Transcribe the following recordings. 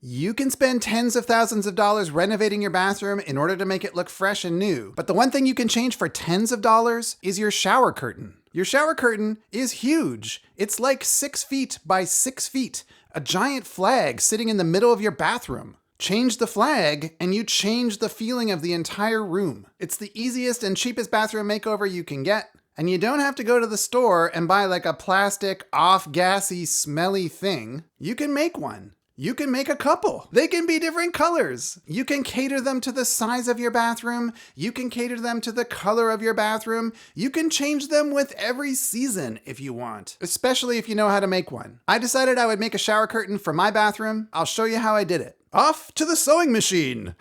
You can spend tens of thousands of dollars renovating your bathroom in order to make it look fresh and new, but the one thing you can change for tens of dollars is your shower curtain. Your shower curtain is huge. It's like 6 feet by 6 feet, a giant flag sitting in the middle of your bathroom. Change the flag and you change the feeling of the entire room. It's the easiest and cheapest bathroom makeover you can get. And you don't have to go to the store and buy like a plastic, off-gassy, smelly thing. You can make one. You can make a couple. They can be different colors. You can cater them to the size of your bathroom. You can cater them to the color of your bathroom. You can change them with every season if you want, especially if you know how to make one. I decided I would make a shower curtain for my bathroom. I'll show you how I did it. Off to the sewing machine.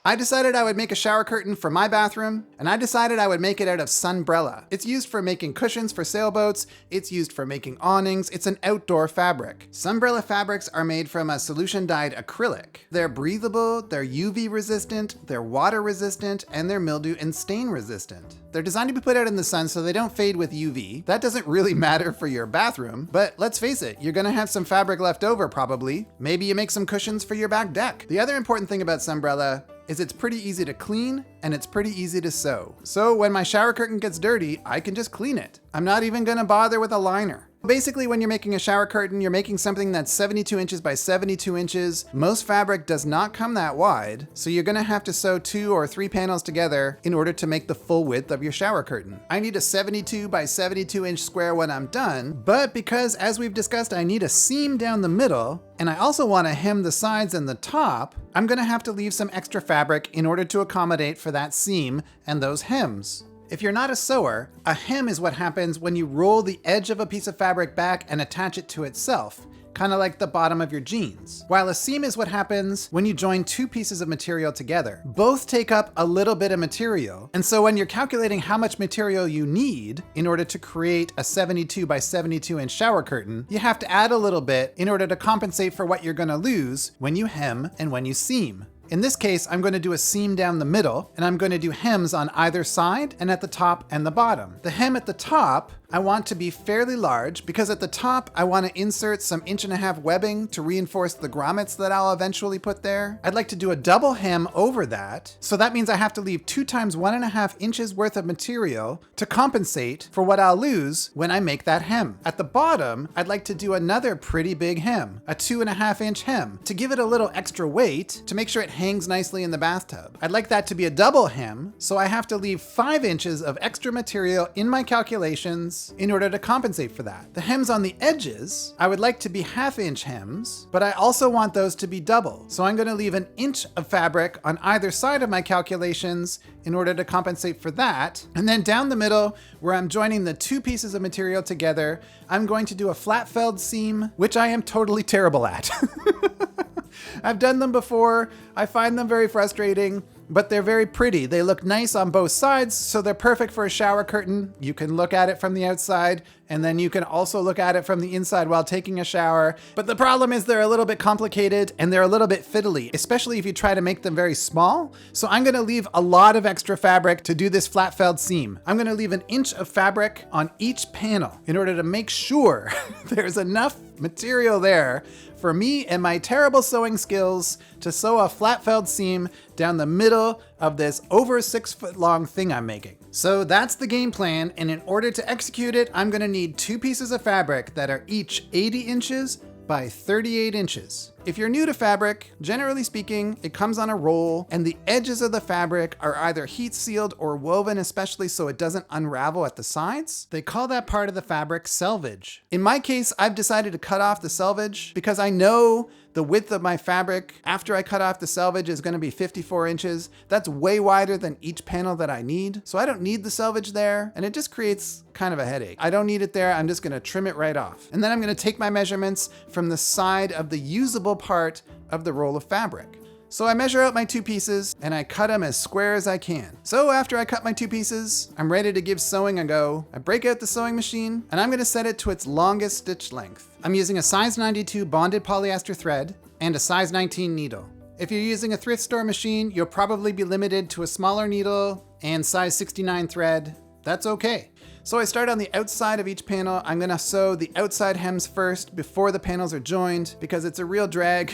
I decided I would make a shower curtain for my bathroom, and I decided I would make it out of Sunbrella. It's used for making cushions for sailboats, it's used for making awnings, it's an outdoor fabric. Sunbrella fabrics are made from a solution-dyed acrylic. They're breathable, they're UV resistant, they're water resistant, and they're mildew and stain resistant. They're designed to be put out in the sun so they don't fade with UV. That doesn't really matter for your bathroom, but let's face it, you're gonna have some fabric left over probably. Maybe you make some cushions for your back deck. The other important thing about Sunbrella is it's pretty easy to clean and it's pretty easy to sew. So when my shower curtain gets dirty, I can just clean it. I'm not even gonna bother with a liner. Basically, when you're making a shower curtain, you're making something that's 72 inches by 72 inches. Most fabric does not come that wide, so you're gonna have to sew 2 or 3 panels together in order to make the full width of your shower curtain. I need a 72 by 72 inch square when I'm done, but because, as we've discussed, I need a seam down the middle, and I also want to hem the sides and the top, I'm gonna have to leave some extra fabric in order to accommodate for that seam and those hems. If you're not a sewer, a hem is what happens when you roll the edge of a piece of fabric back and attach it to itself, kind of like the bottom of your jeans. While a seam is what happens when you join 2 pieces of material together. Both take up a little bit of material, and so when you're calculating how much material you need in order to create a 72 by 72 inch shower curtain, you have to add a little bit in order to compensate for what you're gonna lose when you hem and when you seam. In this case, I'm going to do a seam down the middle, and I'm going to do hems on either side and at the top and the bottom. The hem at the top, I want to be fairly large because at the top, I want to insert some 1.5" webbing to reinforce the grommets that I'll eventually put there. I'd like to do a double hem over that, so that means I have to leave 2 times 1.5 inches worth of material to compensate for what I'll lose when I make that hem. At the bottom, I'd like to do another pretty big hem, a 2.5 inch hem, to give it a little extra weight to make sure it hangs nicely in the bathtub. I'd like that to be a double hem, so I have to leave 5 inches of extra material in my calculations in order to compensate for that. The hems on the edges, I would like to be 1/2 inch hems, but I also want those to be double. So I'm gonna leave 1 inch of fabric on either side of my calculations in order to compensate for that. And then down the middle, where I'm joining the 2 pieces of material together, I'm going to do a flat felled seam, which I am totally terrible at. I've done them before. I find them very frustrating, but they're very pretty. They look nice on both sides, so they're perfect for a shower curtain. You can look at it from the outside, and then you can also look at it from the inside while taking a shower. But the problem is they're a little bit complicated and they're a little bit fiddly, especially if you try to make them very small. So I'm gonna leave a lot of extra fabric to do this flat felled seam. I'm gonna leave 1 inch of fabric on each panel in order to make sure there's enough material there for me and my terrible sewing skills to sew a flat felled seam down the middle of this over 6 foot long thing I'm making. So that's the game plan, and in order to execute it, I'm gonna need 2 pieces of fabric that are each 80 inches by 38 inches. If you're new to fabric, generally speaking, it comes on a roll and the edges of the fabric are either heat sealed or woven, especially so it doesn't unravel at the sides. They call that part of the fabric selvage. In my case, I've decided to cut off the selvage because I know the width of my fabric after I cut off the selvage is gonna be 54 inches. That's way wider than each panel that I need. So I don't need the selvage there, and it just creates kind of a headache. I don't need it there, I'm just gonna trim it right off. And then I'm gonna take my measurements from the side of the usable part of the roll of fabric. So I measure out my 2 pieces and I cut them as square as I can. So after I cut my 2 pieces, I'm ready to give sewing a go. I break out the sewing machine and I'm gonna set it to its longest stitch length. I'm using a size 92 bonded polyester thread and a size 19 needle. If you're using a thrift store machine, you'll probably be limited to a smaller needle and size 69 thread. That's okay. So I start on the outside of each panel. I'm gonna sew the outside hems first before the panels are joined because it's a real drag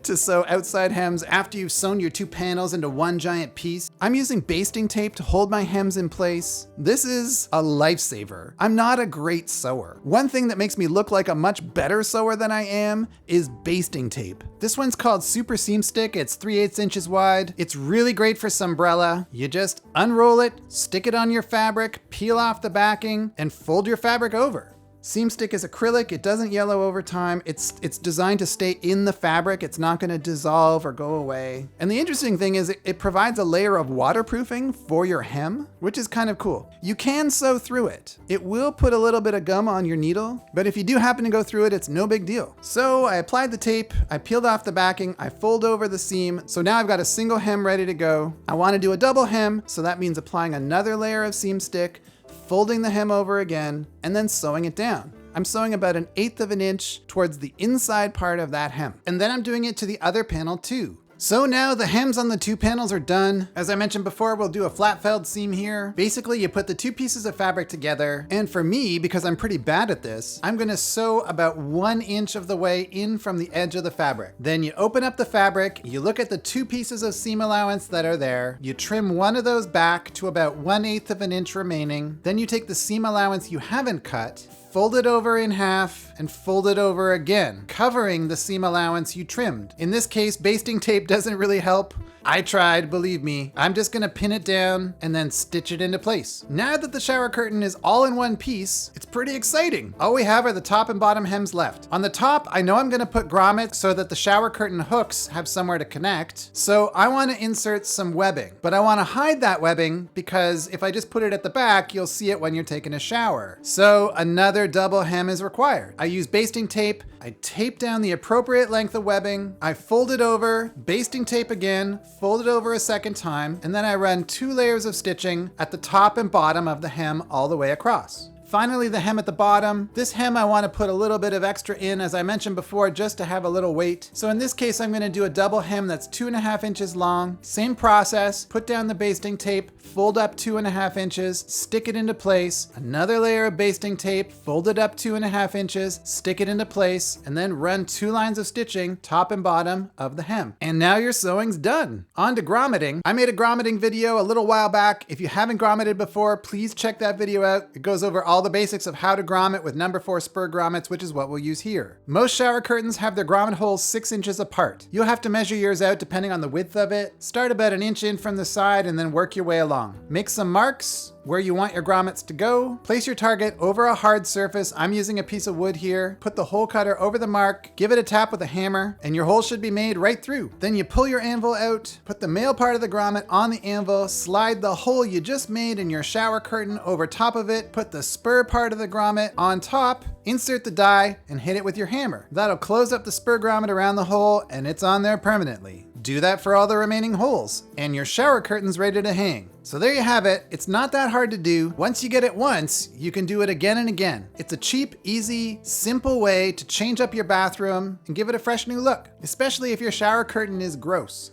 to sew outside hems after you've sewn your two panels into one giant piece. I'm using basting tape to hold my hems in place. This is a lifesaver. I'm not a great sewer. One thing that makes me look like a much better sewer than I am is basting tape. This one's called Super Seamstick. It's 3/8 inches wide. It's really great for Sunbrella. You just unroll it, stick it on your fabric, peel off the backing, and fold your fabric over. Seamstick is acrylic. It doesn't yellow over time. It's designed to stay in the fabric. It's not going to dissolve or go away. And the interesting thing is it provides a layer of waterproofing for your hem, which is kind of cool. You can sew through it. It will put a little bit of gum on your needle, but if you do happen to go through it, it's no big deal. So I applied the tape, I peeled off the backing, I fold over the seam. So now I've got a single hem ready to go. I want to do a double hem, so that means applying another layer of Seamstick, folding the hem over again, and then sewing it down. I'm sewing about 1/8 of an inch towards the inside part of that hem. And then I'm doing it to the other panel too. So now the hems on the two panels are done. As I mentioned before, we'll do a flat felled seam here. Basically, you put the two pieces of fabric together. And for me, because I'm pretty bad at this, I'm gonna sew about 1 inch of the way in from the edge of the fabric. Then you open up the fabric, you look at the two pieces of seam allowance that are there, you trim one of those back to about 1/8 of an inch remaining. Then you take the seam allowance you haven't cut, fold it over in half, and fold it over again, covering the seam allowance you trimmed. In this case, basting tape doesn't really help. I tried, believe me. I'm just gonna pin it down and then stitch it into place. Now that the shower curtain is all in one piece, it's pretty exciting. All we have are the top and bottom hems left. On the top, I know I'm gonna put grommets so that the shower curtain hooks have somewhere to connect. So I wanna insert some webbing, but I wanna hide that webbing because if I just put it at the back, you'll see it when you're taking a shower. So another double hem is required. I use basting tape. I tape down the appropriate length of webbing. I fold it over, basting tape again, fold it over a second time, and then I run 2 layers of stitching at the top and bottom of the hem all the way across. Finally, the hem at the bottom. This hem I want to put a little bit of extra in, as I mentioned before, just to have a little weight. So in this case, I'm going to do a double hem that's 2.5 inches long. Same process, put down the basting tape, fold up 2.5 inches, stick it into place, another layer of basting tape, fold it up 2.5 inches, stick it into place, and then run 2 lines of stitching, top and bottom of the hem. And now your sewing's done. On to grommeting. I made a grommeting video a little while back. If you haven't grommeted before, please check that video out. It goes over all the basics of how to grommet with number 4 spur grommets, which is what we'll use here. Most shower curtains have their grommet holes 6 inches apart. You'll have to measure yours out depending on the width of it. Start about 1 inch in from the side and then work your way along. Make some marks where you want your grommets to go. Place your target over a hard surface. I'm using a piece of wood here. Put the hole cutter over the mark, give it a tap with a hammer, and your hole should be made right through. Then you pull your anvil out, put the male part of the grommet on the anvil, slide the hole you just made in your shower curtain over top of it, put the spur part of the grommet on top, insert the die, and hit it with your hammer. That'll close up the spur grommet around the hole, and it's on there permanently. Do that for all the remaining holes, and your shower curtain's ready to hang. So there you have it. It's not that hard to do. Once you get it once, you can do it again and again. It's a cheap, easy, simple way to change up your bathroom and give it a fresh new look, especially if your shower curtain is gross.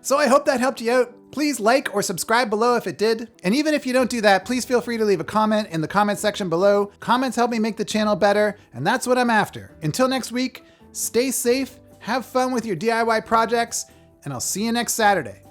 So I hope that helped you out. Please like or subscribe below if it did. And even if you don't do that, please feel free to leave a comment in the comment section below. Comments help me make the channel better, and that's what I'm after. Until next week, stay safe, have fun with your DIY projects, and I'll see you next Saturday.